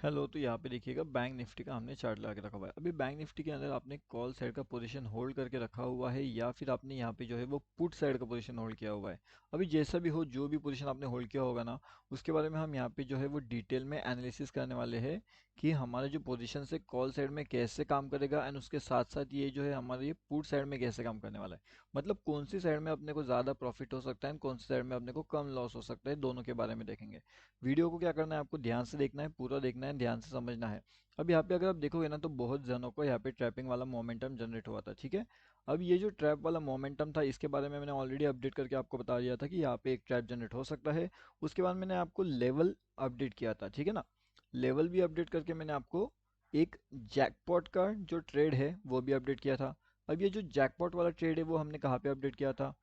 Hello. तो यहाँ पे देखिएगा बैंक निफ्टी का हमने चार्ट लगा के रखा हुआ है। अभी बैंक निफ्टी के अंदर आपने कॉल साइड का पोजीशन होल्ड करके रखा हुआ है या फिर आपने यहाँ पे जो है वो पुट साइड का पोजीशन होल्ड किया हुआ है। अभी जैसा भी हो, जो भी पोजीशन आपने होल्ड किया होगा ना, उसके बारे में हम यहाँ पे जो है वो डिटेल में एनालिसिस करने वाले हैं कि हमारे जो पोजीशन है कॉल साइड में कैसे काम करेगा एंड उसके साथ साथ ये जो है हमारे ये पुट साइड में कैसे काम करने वाला है। मतलब कौन सी साइड में अपने को ज़्यादा प्रॉफिट हो सकता है, कौन सी साइड में अपने को कम लॉस हो सकता है, दोनों के बारे में देखेंगे। वीडियो को क्या करना है, आपको ध्यान से देखना है, पूरा देखना है, ध्यान से समझना है। अब यहाँ पे अगर आप देखोगे ना तो बहुत जनों को यहाँ पे ट्रैपिंग वाला मोमेंटम जनरेट हुआ था, ठीक है। अब ये जो ट्रैप वाला मोमेंटम था इसके बारे में मैंने ऑलरेडी अपडेट करके आपको बता दिया था कि यहाँ पे एक ट्रैप जनरेट हो सकता है। उसके बाद मैंने आपको लेवल अपडेट किया था, ठीक है ना। लेवल भी अपडेट करके मैंने आपको एक जैकपॉट का जो ट्रेड है वो भी अपडेट किया था। अब ये जो जैकपॉट वाला ट्रेड है वो हमने कहाँ पे अपडेट किया था,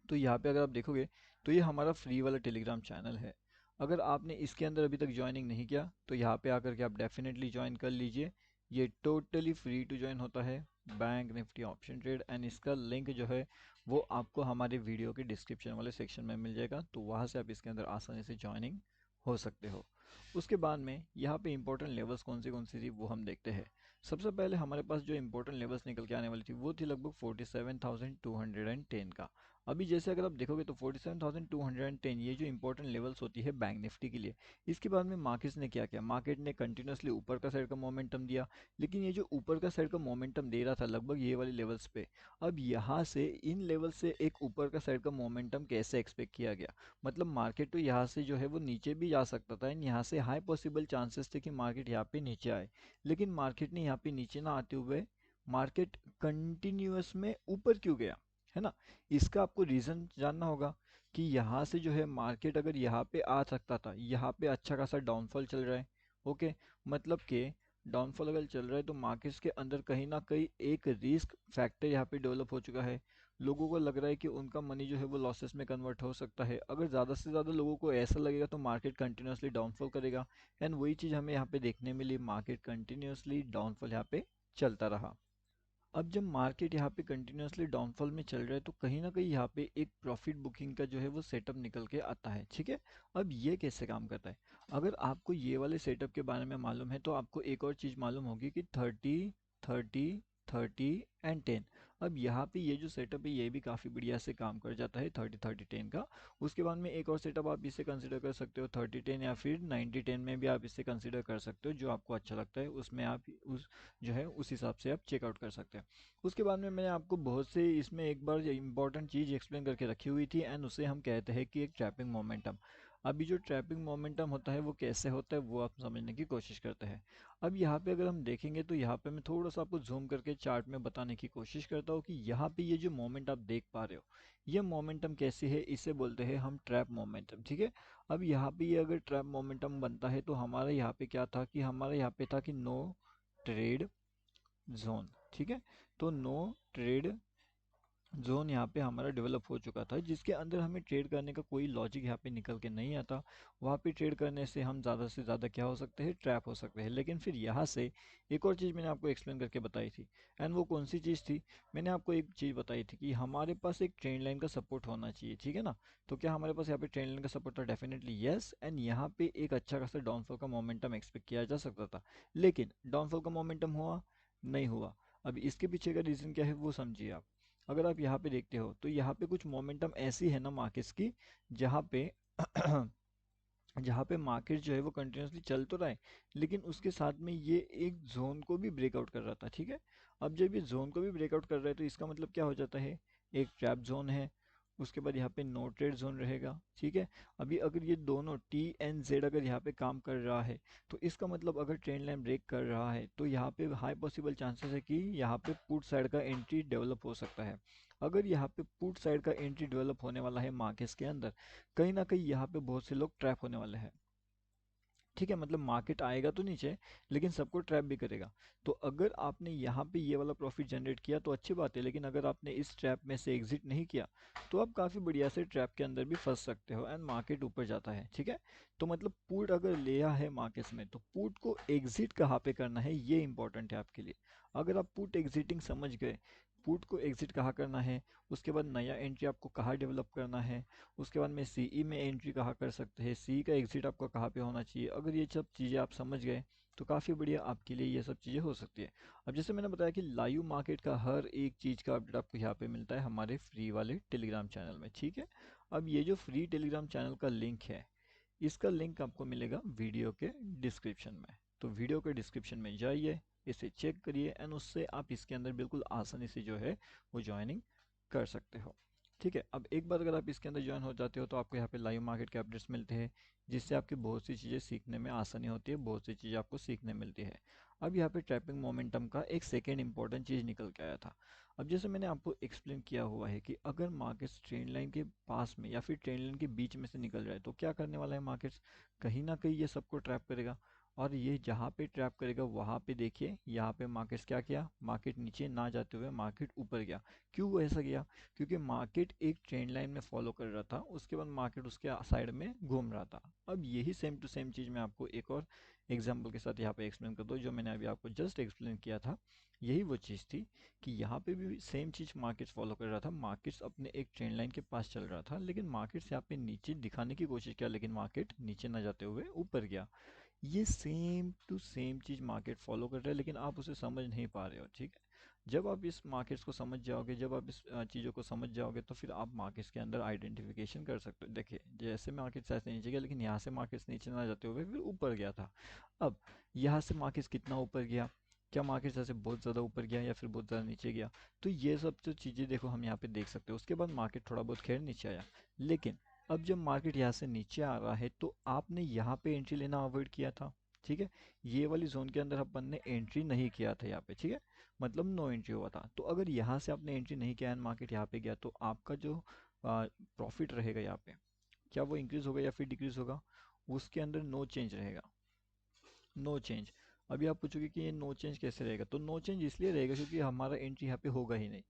तो यहाँ पे अगर आप देखोगे तो ये हमारा फ्री वाला टेलीग्राम चैनल है। अगर आपने इसके अंदर अभी तक ज्वाइनिंग नहीं किया तो यहाँ पे आकर के आप डेफिनेटली ज्वाइन कर लीजिए। ये टोटली फ्री टू ज्वाइन होता है, bank Nifty option trade, and इसका लिंक जो है वो आपको हमारे वीडियो के डिस्क्रिप्शन वाले सेक्शन में मिल जाएगा, तो वहाँ से आप इसके अंदर आसानी से ज्वाइनिंग हो सकते हो। उसके बाद में यहाँ पे इंपॉर्टेंट लेवल्स कौन सी थी वो हम देखते हैं। सबसे पहले हमारे पास जो इंपॉर्टेंट लेवल्स निकल के आने वाली थी वो थी लगभग 47,210 का। अभी जैसे अगर आप देखोगे तो 47,210 ये जो इंपॉर्टेंट लेवल्स होती है बैंक निफ्टी के लिए। इसके बाद में मार्केट्स ने क्या किया, मार्केट ने कंटिन्यूसली ऊपर का साइड का मोमेंटम दिया। लेकिन ये जो ऊपर का साइड का मोमेंटम दे रहा था लगभग ये वाले लेवल्स पे, अब यहाँ से इन लेवल से एक ऊपर का साइड का मोमेंटम कैसे एक्सपेक्ट किया गया। मतलब मार्केट तो यहाँ से जो है वो नीचे भी जा सकता था एंड यहाँ से हाई पॉसिबल चांसेस थे कि मार्केट यहाँ पे नीचे आए। लेकिन मार्केट ने यहाँ पे नीचे ना आते हुए मार्केट कंटिन्यूअस में ऊपर क्यों गया, है ना। इसका आपको रीज़न जानना होगा कि यहाँ से जो है मार्केट अगर यहाँ पे आ सकता था, यहाँ पे अच्छा खासा डाउनफॉल चल रहा है। ओके, मतलब कि डाउनफॉल अगर चल रहा है तो मार्केट्स के अंदर कहीं ना कहीं एक रिस्क फैक्टर यहाँ पे डेवलप हो चुका है। लोगों को लग रहा है कि उनका मनी जो है वो लॉसेस में कन्वर्ट हो सकता है। अगर ज़्यादा से ज़्यादा लोगों को ऐसा लगेगा तो मार्केट कंटिन्यूसली डाउनफॉल करेगा। एंड वही चीज़ हमें यहाँ पे देखने मिली, मार्केट कंटिन्यूसली डाउनफॉल यहाँ पे चलता रहा। अब जब मार्केट यहाँ पे कंटिन्यूसली डाउनफॉल में चल रहा है तो कहीं ना कहीं यहाँ पे एक प्रॉफिट बुकिंग का जो है वो सेटअप निकल के आता है, ठीक है। अब ये कैसे काम करता है, अगर आपको ये वाले सेटअप के बारे में मालूम है तो आपको एक और चीज़ मालूम होगी कि 30 30 30 एंड 10। अब यहाँ पे ये जो सेटअप है ये भी काफ़ी बढ़िया से काम कर जाता है 30 30 10 का। उसके बाद में एक और सेटअप आप इसे कंसिडर कर सकते हो 30 10 या फिर 90 10 में भी आप इसे कंसिडर कर सकते हो, जो आपको अच्छा लगता है उसमें आप उस जो है उस हिसाब से आप चेकआउट कर सकते हैं। उसके बाद में मैंने आपको बहुत से इसमें एक बार इंपॉर्टेंट चीज़ एक्सप्लेन करके रखी हुई थी एंड उसे हम कहते हैं कि एक ट्रैपिंग मोमेंटम। अभी जो ट्रैपिंग मोमेंटम होता है वो कैसे होता है वो आप समझने की कोशिश करते हैं। अब यहाँ पे अगर हम देखेंगे तो यहाँ पे मैं थोड़ा सा आपको जूम करके चार्ट में बताने की कोशिश करता हूँ कि यहाँ पे ये जो मोमेंट आप देख पा रहे हो ये मोमेंटम कैसी है, इसे बोलते हैं हम ट्रैप मोमेंटम, ठीक है। अब यहाँ पे ये अगर ट्रैप मोमेंटम बनता है तो हमारा यहाँ पे क्या था कि हमारा यहाँ पे था कि नो ट्रेड जोन, ठीक है। तो नो ट्रेड जोन यहाँ पे हमारा डेवलप हो चुका था जिसके अंदर हमें ट्रेड करने का कोई लॉजिक यहाँ पे निकल के नहीं आता। वहाँ पे ट्रेड करने से हम ज़्यादा से ज़्यादा क्या हो सकते हैं, ट्रैप हो सकते हैं। लेकिन फिर यहाँ से एक और चीज़ मैंने आपको एक्सप्लेन करके बताई थी, एंड वो कौन सी चीज़ थी, मैंने आपको एक चीज़ बताई थी कि हमारे पास एक ट्रेंड लाइन का सपोर्ट होना चाहिए, ठीक है ना। तो क्या हमारे पास यहाँ पे ट्रेंड लाइन का सपोर्ट था, डेफिनेटली यस। एंड यहाँ पे एक अच्छा खासा डाउनफॉल का मोमेंटम एक्सपेक्ट किया जा सकता था, लेकिन डाउनफॉल का मोमेंटम हुआ नहीं हुआ। अब इसके पीछे का रीज़न क्या है वो समझिए आप। अगर आप यहाँ पे देखते हो तो यहाँ पे कुछ मोमेंटम ऐसी है ना मार्केट्स की, जहाँ पे जहाँ पे मार्केट जो है वो कंटिन्यूसली चल तो रहा है लेकिन उसके साथ में ये एक जोन को भी ब्रेकआउट कर रहा था, ठीक है। अब जब ये जोन को भी ब्रेकआउट कर रहा है तो इसका मतलब क्या हो जाता है, एक ट्रैप जोन है। उसके बाद यहाँ पे नो ट्रेड जोन रहेगा, ठीक है। अभी अगर ये दोनों टी एंड जेड अगर यहाँ पे काम कर रहा है तो इसका मतलब अगर ट्रेंड लाइन ब्रेक कर रहा है तो यहाँ पे हाई पॉसिबल चांसेस है कि यहाँ पे पुट साइड का एंट्री डेवलप हो सकता है। अगर यहाँ पे पुट साइड का एंट्री डेवलप होने वाला है मार्केट्स के अंदर, कहीं ना कहीं यहाँ पे बहुत से लोग ट्रैप होने वाले हैं, ठीक है। मतलब मार्केट आएगा तो नीचे लेकिन सबको ट्रैप भी करेगा। तो अगर आपने यहाँ पे ये वाला प्रॉफिट जनरेट किया तो अच्छी बात है, लेकिन अगर आपने इस ट्रैप में से एग्जिट नहीं किया तो आप काफ़ी बढ़िया से ट्रैप के अंदर भी फंस सकते हो एंड मार्केट ऊपर जाता है, ठीक है। तो मतलब पुट अगर लिया है मार्केट्स में तो पुट को एग्जिट कहाँ पे करना है ये इंपॉर्टेंट है आपके लिए। अगर आप पुट एग्जिटिंग समझ गए पुट को एग्जिट कहाँ करना है, उसके बाद नया एंट्री आपको कहाँ डेवलप करना है, उसके बाद में सीई में एंट्री कहाँ कर सकते हैं, सी का एग्जिट आपका कहाँ पे होना चाहिए। अगर ये सब चीज़ें आप समझ गए तो काफ़ी बढ़िया आपके लिए ये सब चीज़ें हो सकती है। अब जैसे मैंने बताया कि लाइव मार्केट का हर एक चीज़ का अपडेट आपको यहाँ पे मिलता है हमारे फ्री वाले टेलीग्राम चैनल में, ठीक है। अब ये जो फ्री टेलीग्राम चैनल का लिंक है, इसका लिंक आपको मिलेगा वीडियो के डिस्क्रिप्शन में। तो वीडियो के डिस्क्रिप्शन में जाइए, इसे चेक करिए एंड उससे आप इसके अंदर बिल्कुल आसानी से जो है वो ज्वाइनिंग कर सकते हो, ठीक है। अब एक बार अगर आप इसके अंदर ज्वाइन हो जाते हो तो आपको यहाँ पे लाइव मार्केट के अपडेट्स मिलते हैं, जिससे आपकी बहुत सी चीज़ें सीखने में आसानी होती है, बहुत सी चीज़ें आपको सीखने मिलती है। अब यहाँ पे ट्रैपिंग मोमेंटम का एक सेकेंड इंपॉर्टेंट चीज़ निकल के आया था। अब जैसे मैंने आपको एक्सप्लेन किया हुआ है कि अगर मार्केट्स ट्रेंड लाइन के पास में या फिर ट्रेंड लाइन के बीच में से निकल जाए तो क्या करने वाला है मार्केट्स, कहीं ना कहीं ये सबको ट्रैप करेगा। और ये जहाँ पे ट्रैप करेगा वहाँ पे देखिए यहाँ पे मार्केट्स क्या किया, मार्केट नीचे ना जाते हुए मार्केट ऊपर गया। क्यों ऐसा गया, क्योंकि मार्केट एक ट्रेंड लाइन में फॉलो कर रहा था, उसके बाद मार्केट उसके साइड में घूम रहा था। अब यही सेम टू सेम चीज़ मैं आपको एक और एग्जांपल के साथ यहाँ पे एक्सप्लेन कर दूँ, जो मैंने अभी आपको जस्ट एक्सप्लेन किया था। यही वो चीज़ थी कि यहाँ पे भी सेम चीज़ मार्केट्स फॉलो कर रहा था, मार्केट्स अपने एक ट्रेंड लाइन के पास चल रहा था, लेकिन मार्केट्स यहाँ पे नीचे दिखाने की कोशिश किया, लेकिन मार्केट नीचे ना जाते हुए ऊपर गया। ये सेम टू सेम चीज़ मार्केट फॉलो कर रहा है, लेकिन आप उसे समझ नहीं पा रहे हो, ठीक है। जब आप इस मार्केट्स को समझ जाओगे, जब आप इस चीज़ों को समझ जाओगे तो फिर आप मार्केट्स के अंदर आइडेंटिफिकेशन कर सकते हो। देखिए जैसे मार्केट्स ऐसे नीचे गया, लेकिन यहाँ से मार्केट्स नीचे ना जाते हुए फिर ऊपर गया था। अब यहाँ से मार्केट्स कितना ऊपर गया, क्या मार्केट्स ऐसे बहुत ज़्यादा ऊपर गया या फिर बहुत ज़्यादा नीचे गया, तो ये सब जो चीज़ें देखो हम यहाँ पे देख सकते हो। उसके बाद मार्केट थोड़ा बहुत खैर नीचे आया, लेकिन अब जब मार्केट यहाँ से नीचे आ रहा है तो आपने यहाँ पे एंट्री लेना अवॉइड किया था, ठीक है। ये वाली जोन के अंदर अपन ने एंट्री नहीं किया था यहाँ पे, ठीक है, मतलब नो एंट्री हुआ था। तो अगर यहाँ से आपने एंट्री नहीं किया एंड मार्केट यहाँ पे गया तो आपका जो प्रॉफिट रहेगा यहाँ पे, क्या वो इंक्रीज होगा या फिर डिक्रीज होगा, उसके अंदर नो चेंज रहेगा, नो चेंज। अभी आप पूछोगे कि ये नो चेंज कैसे रहेगा, तो नो चेंज इसलिए रहेगा क्योंकि हमारा एंट्री यहाँ पे होगा ही नहीं।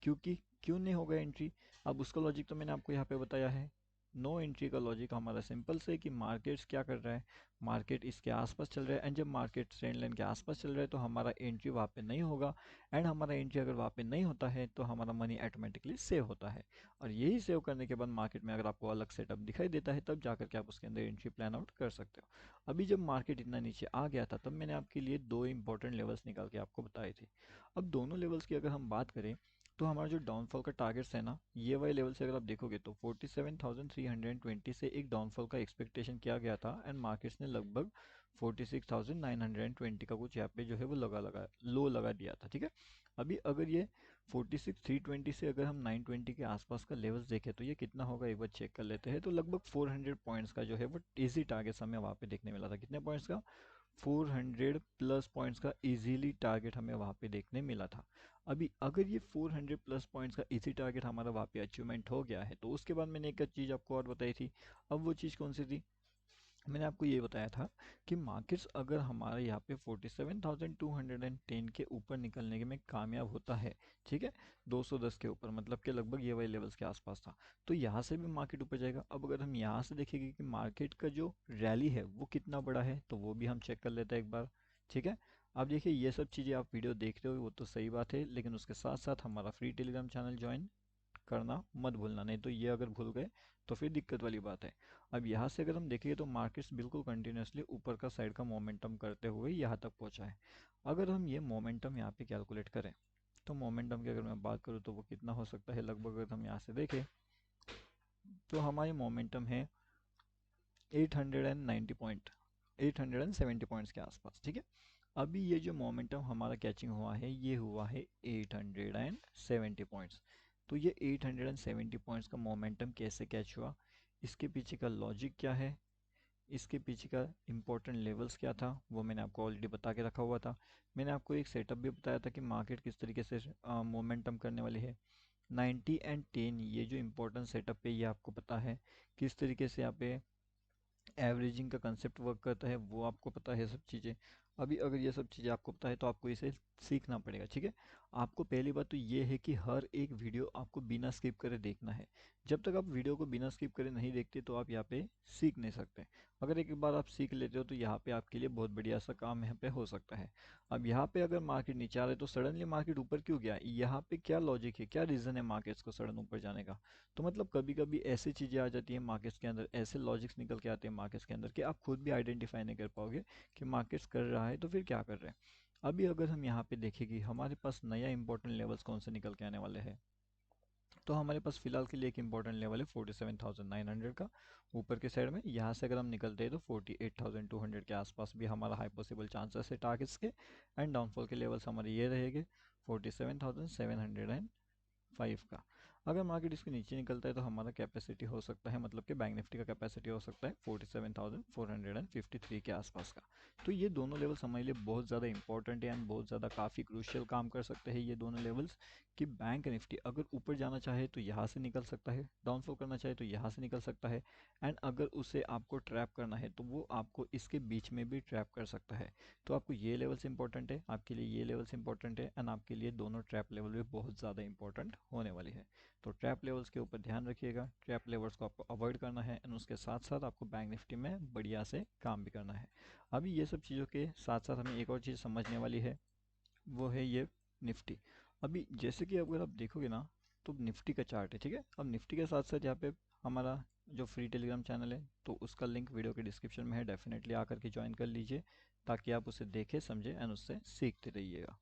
क्योंकि क्यों नहीं होगा एंट्री, अब उसका लॉजिक तो मैंने आपको यहाँ पे बताया है। नो एंट्री का लॉजिक हमारा सिंपल से है कि मार्केट्स क्या कर रहा है, मार्केट इसके आसपास चल रहा है, एंड जब मार्केट ट्रेंड लाइन के आसपास चल रहा है तो हमारा एंट्री वहाँ पे नहीं होगा। एंड हमारा एंट्री अगर वहाँ पे नहीं होता है तो हमारा मनी ऑटोमेटिकली सेव होता है। और यही सेव करने के बाद मार्केट में अगर आपको अलग सेटअप दिखाई देता है तब जाकर के आप उसके अंदर एंट्री प्लान आउट कर सकते हो। अभी जब मार्केट इतना नीचे आ गया था तब मैंने आपके लिए दो इंपॉर्टेंट लेवल्स निकाल के आपको बताए थे। अब दोनों लेवल्स की अगर हम बात करें तो हमारा जो डाउनफॉल का टारगेट्स है ना, ये वाले लेवल से अगर आप देखोगे तो 47,320 से एक डाउनफॉल का एक्सपेक्टेशन किया गया था, एंड मार्केट्स ने लगभग 46,920 का कुछ यहाँ पे जो है वो लगा लो लगा दिया था, ठीक है। अभी अगर ये 46,320 से अगर हम 920 के आसपास का लेवल्स देखें तो ये कितना होगा एक बार चेक कर लेते हैं। तो लगभग 400 पॉइंट्स का जो है वो इजी टारगेट हमें वहाँ पे देखने मिला था। कितने पॉइंट्स का, 400 प्लस पॉइंट्स का इजीली टारगेट हमें वहाँ पे देखने मिला था। अभी अगर ये 400 प्लस पॉइंट्स का इजी टारगेट हमारा वहाँ पे अचीवमेंट हो गया है तो उसके बाद मैंने एक चीज़ आपको और बताई थी। अब वो चीज़ कौन सी थी, मैंने आपको ये बताया था कि मार्केट्स अगर हमारे यहाँ पे 47,210 के ऊपर निकलने के में कामयाब होता है, ठीक है, 210 के ऊपर, मतलब कि लगभग ये वाले लेवल्स के आसपास था, तो यहाँ से भी मार्केट ऊपर जाएगा। अब अगर हम यहाँ से देखेंगे कि मार्केट का जो रैली है वो कितना बड़ा है तो वो भी हम चेक कर लेते हैं एक बार, ठीक है। अब देखिए ये सब चीज़ें आप वीडियो देख रहे हो वो तो सही बात है, लेकिन उसके साथ साथ हमारा फ्री टेलीग्राम चैनल ज्वाइन करना मत भूलना, नहीं तो ये अगर भूल गए तो फिर दिक्कत वाली बात है। अब यहाँ से अगर हम देखेंगे तो मार्केट्स बिल्कुल कंटिन्यूसली ऊपर का साइड का मोमेंटम करते हुए यहाँ तक पहुँचा है। अगर हम ये मोमेंटम यहाँ पे कैलकुलेट करें तो मोमेंटम की अगर मैं बात करूँ तो वो कितना हो सकता है, लगभग अगर हम यहाँ से देखें तो हमारी मोमेंटम है 890 पॉइंट, 870 पॉइंट्स के आसपास, ठीक है। अभी ये जो मोमेंटम हमारा कैचिंग हुआ है ये हुआ है 870 पॉइंट्स। तो ये 870 पॉइंट्स का मोमेंटम कैसे कैच हुआ, इसके पीछे का लॉजिक क्या है, इसके पीछे का इंपॉर्टेंट लेवल्स क्या था, वो मैंने आपको ऑलरेडी बता के रखा हुआ था। मैंने आपको एक सेटअप भी बताया था कि मार्केट किस तरीके से मोमेंटम करने वाली है। 90 एंड 10 ये जो इंपॉर्टेंट सेटअप है ये आपको पता है, किस तरीके से यहाँ पे एवरेजिंग का कंसेप्ट वर्क करता है वो आपको पता है सब चीज़ें। अभी अगर ये सब चीज़ें आपको पता है तो आपको इसे सीखना पड़ेगा, ठीक है। आपको पहली बात तो ये है कि हर एक वीडियो आपको बिना स्किप करे देखना है। जब तक आप वीडियो को बिना स्किप करे नहीं देखते तो आप यहाँ पे सीख नहीं सकते। अगर एक बार आप सीख लेते हो तो यहाँ पे आपके लिए बहुत बढ़िया सा काम यहाँ पे हो सकता है। अब यहाँ पे अगर मार्केट नीचे आ रहा है तो सडनली मार्केट ऊपर क्यों गया, यहाँ पे क्या लॉजिक है, क्या रीज़न है मार्केट्स को सडन ऊपर जाने का। तो मतलब कभी कभी ऐसी चीज़ें आ जाती हैं मार्केट्स के अंदर, ऐसे लॉजिक्स निकल के आते हैं मार्केट्स के अंदर कि आप खुद भी आइडेंटिफाई नहीं कर पाओगे कि मार्केट्स कर रहा है तो फिर क्या कर रहे हैं। अभी अगर हम यहाँ पे देखें कि हमारे पास नया इंपॉर्टेंट लेवल्स कौन से निकल के आने वाले हैं, तो हमारे पास फिलहाल के लिए एक इंपॉर्टेंट लेवल है 47,900 का ऊपर के साइड में। यहाँ से अगर हम निकलते हैं तो 48,200 के आसपास भी हमारा हाई पॉसिबल चांसेस है टारगेट्स के। एंड डाउनफॉल के लेवल्स हमारे ये रहेंगे 47,705 का। अगर मार्केट इसके नीचे निकलता है तो हमारा कैपेसिटी हो सकता है, मतलब कि बैंक निफ्टी का कैपेसिटी हो सकता है 47,453 के आसपास का। तो ये दोनों लेवल्स हमारे लिए बहुत ज़्यादा इंपॉर्टेंट है एंड बहुत ज़्यादा काफ़ी क्रूशियल काम कर सकते हैं ये दोनों लेवल्स। कि बैंक निफ्टी अगर ऊपर जाना चाहे तो यहाँ से निकल सकता है, डाउनफॉल करना चाहे तो यहाँ से निकल सकता है। एंड अगर उसे आपको ट्रैप करना है तो वो आपको इसके बीच में भी ट्रैप कर सकता है। तो आपको ये लेवल्स इंपॉर्टेंट है, आपके लिए ये लेवल्स इंपॉर्टेंट है एंड आपके लिए दोनों ट्रैप लेवल भी बहुत ज़्यादा इंपॉर्टेंट होने वाली है। तो ट्रैप लेवल्स के ऊपर ध्यान रखिएगा, ट्रैप लेवल्स को आपको अवॉइड करना है एंड उसके साथ साथ आपको बैंक निफ्टी में बढ़िया से काम भी करना है। अभी ये सब चीज़ों के साथ साथ हमें एक और चीज़ समझने वाली है, वो है ये निफ्टी। अभी जैसे कि अगर आप देखोगे ना तो निफ्टी का चार्ट है, ठीक है। अब निफ्टी के साथ साथ यहाँ पे हमारा जो फ्री टेलीग्राम चैनल है तो उसका लिंक वीडियो के डिस्क्रिप्शन में है, डेफिनेटली आकर के ज्वाइन कर लीजिए ताकि आप उसे देखें समझें एंड उससे सीखते रहिएगा।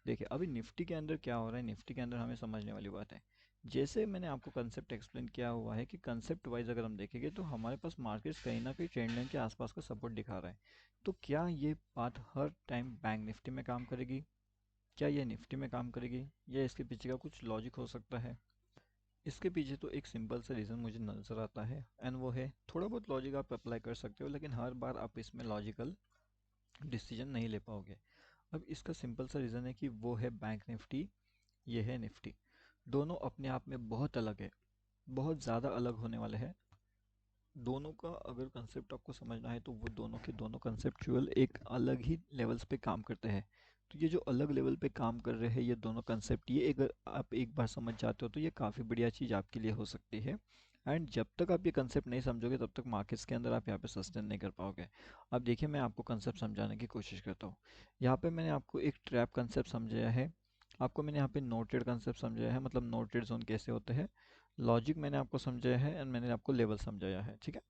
देखिए अभी निफ्टी के अंदर क्या हो रहा है, निफ्टी के अंदर हमें समझने वाली बात है। जैसे मैंने आपको कंसेप्ट एक्सप्लेन किया हुआ है कि कंसेप्ट वाइज अगर हम देखेंगे तो हमारे पास मार्केट्स कहीं ना कहीं ट्रेंड लाइन के आसपास का सपोर्ट दिखा रहा है। तो क्या ये बात हर टाइम बैंक निफ्टी में काम करेगी, क्या ये निफ्टी में काम करेगी, या इसके पीछे का कुछ लॉजिक हो सकता है। इसके पीछे तो एक सिंपल सा रीज़न मुझे नज़र आता है एंड वो है थोड़ा बहुत लॉजिक आप अप्लाई कर सकते हो लेकिन हर बार आप इसमें लॉजिकल डिसीजन नहीं ले पाओगे। अब इसका सिंपल सा रीज़न है कि वो है बैंक निफ्टी, ये है निफ्टी। दोनों अपने आप में बहुत अलग है, बहुत ज़्यादा अलग होने वाले हैं। दोनों का अगर कंसेप्ट आपको समझना है तो वो दोनों के दोनों कंसेप्चुअल एक अलग ही लेवल्स पे काम करते हैं। तो ये जो अलग लेवल पे काम कर रहे हैं ये दोनों कंसेप्ट, ये अगर आप एक बार समझ जाते हो तो ये काफ़ी बढ़िया चीज़ आपके लिए हो सकती है। एंड जब तक आप ये कंसेप्ट नहीं समझोगे तब तक मार्केट्स के अंदर आप यहाँ पे सस्टेन नहीं कर पाओगे। अब देखिए मैं आपको कंसेप्ट समझाने की कोशिश करता हूँ। यहाँ पे मैंने आपको एक ट्रैप कंसेप्ट समझाया है, आपको मैंने यहाँ पे नो ट्रेड कंसेप्ट समझाया है, मतलब नो ट्रेड जोन कैसे होते हैं। लॉजिक मैंने आपको समझाया है एंड मैंने आपको लेवल समझाया है, ठीक है।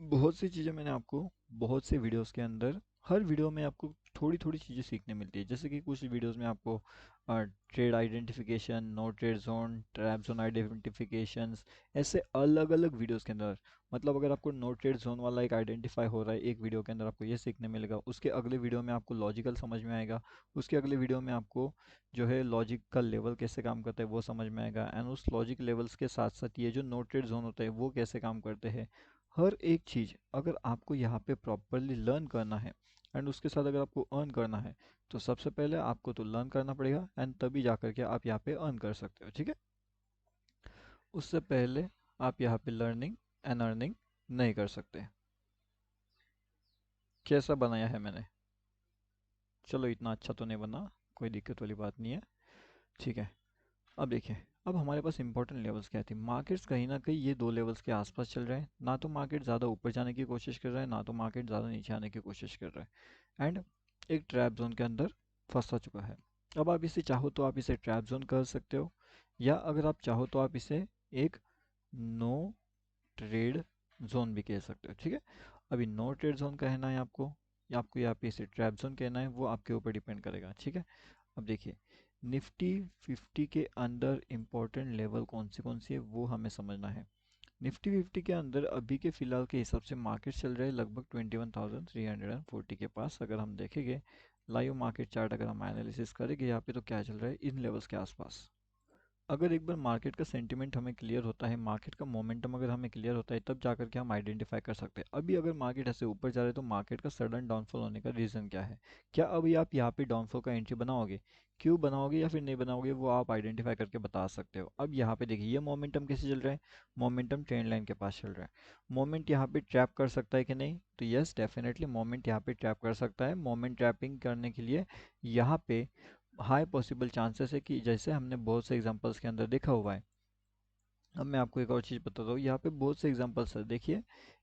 बहुत सी चीज़ें मैंने आपको बहुत से वीडियोस के अंदर, हर वीडियो में आपको थोड़ी थोड़ी चीज़ें सीखने मिलती है। जैसे कि कुछ वीडियोस में आपको trade identification, no trade zone, trap zone identifications, ऐसे अलग अलग वीडियोस के अंदर, मतलब अगर आपको नो ट्रेड जोन वाला एक आइडेंटिफाई हो रहा है एक वीडियो के अंदर आपको ये सीखने मिलेगा, उसके अगले वीडियो में आपको लॉजिकल समझ में आएगा, उसके अगले वीडियो में आपको जो है लॉजिक का लेवल कैसे काम करता है वो समझ में आएगा एंड उस लॉजिक लेवल्स के साथ साथ ये जो नो ट्रेड जोन होता है वो कैसे काम करते हैं। हर एक चीज़ अगर आपको यहाँ पे प्रॉपरली लर्न करना है एंड उसके साथ अगर आपको अर्न करना है तो सबसे पहले आपको तो लर्न करना पड़ेगा एंड तभी जा कर के आप यहाँ पे अर्न कर सकते हो, ठीक है। उससे पहले आप यहाँ पे लर्निंग एंड अर्निंग नहीं कर सकते। कैसा बनाया है मैंने, चलो इतना अच्छा तो नहीं बना, कोई दिक्कत वाली बात नहीं है, ठीक है। अब देखिए अब हमारे पास इंपॉर्टेंट लेवल्स क्या थे, मार्केट्स कहीं ना कहीं ये दो लेवल्स के आसपास चल रहे हैं, ना तो मार्केट ज़्यादा ऊपर जाने की कोशिश कर रहा है ना तो मार्केट ज़्यादा नीचे आने की कोशिश कर रहा है एंड एक ट्रैप जोन के अंदर फंसा चुका है। अब आप इसे चाहो तो आप इसे ट्रैप जोन कर सकते हो, या अगर आप चाहो तो आप इसे एक नो ट्रेड जोन भी कह सकते हो, ठीक है। अभी नो ट्रेड जोन कहना है आपको या आपको यहाँ पे इसे ट्रैप जोन कहना है वो आपके ऊपर डिपेंड करेगा, ठीक है। अब देखिए निफ्टी 50 के अंदर इम्पोर्टेंट लेवल कौन सी है वो हमें समझना है। निफ्टी 50 के अंदर अभी के फ़िलहाल के हिसाब से मार्केट चल रहा है लगभग 21,340 के पास। अगर हम देखेंगे लाइव मार्केट चार्ट, अगर हम एनालिसिस करेंगे यहाँ पे तो क्या चल रहा है इन लेवल्स के आसपास। अगर एक बार मार्केट का सेंटिमेंट हमें क्लियर होता है, मार्केट का मोमेंटम अगर हमें क्लियर होता है, तब जाकर के हम आइडेंटिफाई कर सकते हैं। अभी अगर मार्केट ऐसे ऊपर जा रहा है तो मार्केट का सडन डाउनफॉल होने का रीज़न क्या है? क्या अभी आप यहाँ पे डाउनफॉल का एंट्री बनाओगे? क्यों बनाओगे या फिर नहीं बनाओगे, वो आप आइडेंटिफाई करके बता सकते हो। अब यहाँ पे देखिए, ये मोमेंटम कैसे चल रहा है? मोमेंटम ट्रेंड लाइन के पास चल रहा है। मोमेंट यहाँ पे ट्रैप कर सकता है कि नहीं? तो यस, डेफिनेटली मोमेंट यहाँ पे ट्रैप कर सकता है। मोमेंट ट्रैपिंग करने के लिए यहाँ पे हाई पॉसिबल चांसेस है कि, जैसे हमने बहुत से एग्जांपल्स के अंदर देखा हुआ है। अब मैं आपको एक और चीज़ बताता हूँ, यहाँ पे बहुत से एग्जांपल्स है। देखिए,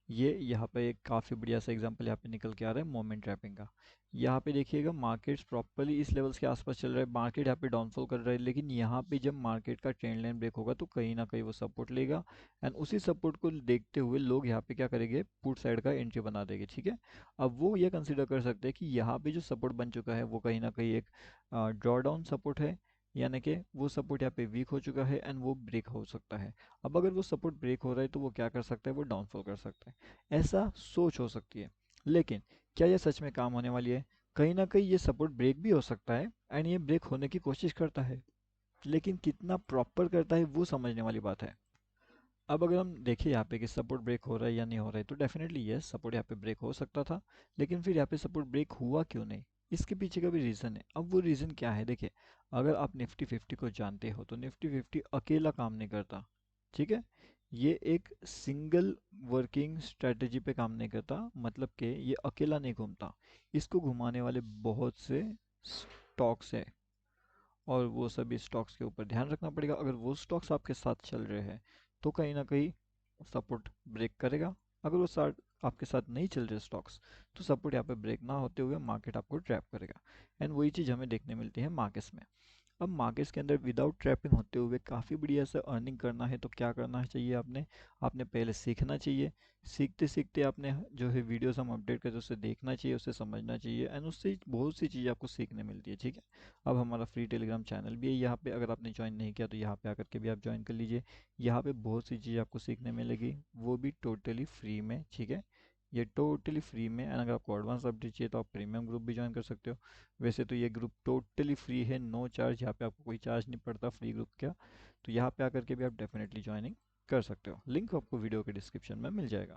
ये यहाँ पे एक काफ़ी बढ़िया सा एग्जांपल यहाँ पे निकल के आ रहा है मोमेंट ट्रैपिंग का। यहाँ पे देखिएगा, मार्केट्स प्रॉपर्ली इस लेवल्स के आसपास चल रहा है, मार्केट यहाँ पे डाउनफॉल कर रहा है, लेकिन यहाँ पे जब मार्केट का ट्रेंड लाइन ब्रेक होगा तो कहीं ना कहीं वो सपोर्ट लेगा। एंड उसी सपोर्ट को देखते हुए लोग यहाँ पे क्या करेंगे, पुट साइड का एंट्री बना देंगे, ठीक है। अब वो ये कंसिडर कर सकते हैं कि यहाँ पे जो सपोर्ट बन चुका है वो कहीं ना कहीं एक ड्रॉ डाउन सपोर्ट है, यानी कि वो सपोर्ट यहाँ पे वीक हो चुका है एंड वो ब्रेक हो सकता है। अब अगर वो सपोर्ट ब्रेक हो रहा है तो वो क्या कर सकता है, वो डाउनफॉल कर सकता है। ऐसा सोच हो सकती है, लेकिन क्या ये सच में काम होने वाली है? कहीं ना कहीं ये सपोर्ट ब्रेक भी हो सकता है एंड ये ब्रेक होने की कोशिश करता है, लेकिन कितना प्रॉपर करता है वो समझने वाली बात है। अब अगर हम देखें यहाँ पे कि सपोर्ट ब्रेक हो रहा है या नहीं हो रहा है, तो डेफिनेटली यस, सपोर्ट यहाँ पे ब्रेक हो सकता था, लेकिन फिर यहाँ पे सपोर्ट ब्रेक हुआ क्यों नहीं? इसके पीछे का भी रीज़न है। अब वो रीज़न क्या है? देखिए, अगर आप निफ्टी फिफ्टी को जानते हो तो निफ्टी फिफ्टी अकेला काम नहीं करता, ठीक है। ये एक सिंगल वर्किंग स्ट्रेटजी पे काम नहीं करता, मतलब कि ये अकेला नहीं घूमता, इसको घुमाने वाले बहुत से स्टॉक्स है, और वो सभी स्टॉक्स के ऊपर ध्यान रखना पड़ेगा। अगर वो स्टॉक्स आपके साथ चल रहे हैं तो कहीं ना कहीं सपोर्ट ब्रेक करेगा। अगर वो साथ आपके साथ नहीं चल रहे स्टॉक्स, तो सपोर्ट यहाँ पे ब्रेक ना होते हुए मार्केट आपको ट्रैप करेगा। एंड वही चीज़ हमें देखने मिलती है मार्केट्स में। अब मार्केट्स के अंदर विदाउट ट्रैपिंग होते हुए काफ़ी बढ़िया से अर्निंग करना है तो क्या करना चाहिए आपने? आपने पहले सीखना चाहिए। सीखते सीखते आपने जो है वीडियोस हम अपडेट करते हैं उसे देखना चाहिए, उसे समझना चाहिए, एंड उससे बहुत सी चीज़ें आपको सीखने मिलती है, ठीक है। अब हमारा फ्री टेलीग्राम चैनल भी है यहाँ पे, अगर आपने ज्वाइन नहीं किया तो यहाँ पे आकर के भी आप ज्वाइन कर लीजिए। यहाँ पे बहुत सी चीज़ें आपको सीखने मिलेगी, वो भी टोटली फ्री में, ठीक है। ये टोटली फ्री में, एंड अगर आपको एडवांस अपडेट चाहिए तो आप प्रीमियम ग्रुप भी ज्वाइन कर सकते हो। वैसे तो ये ग्रुप टोटली फ्री है, नो चार्ज, यहाँ पे आपको कोई चार्ज नहीं पड़ता फ्री ग्रुप का। तो यहाँ पे आकर के भी आप डेफिनेटली ज्वाइनिंग कर सकते हो। लिंक आपको वीडियो के डिस्क्रिप्शन में मिल जाएगा।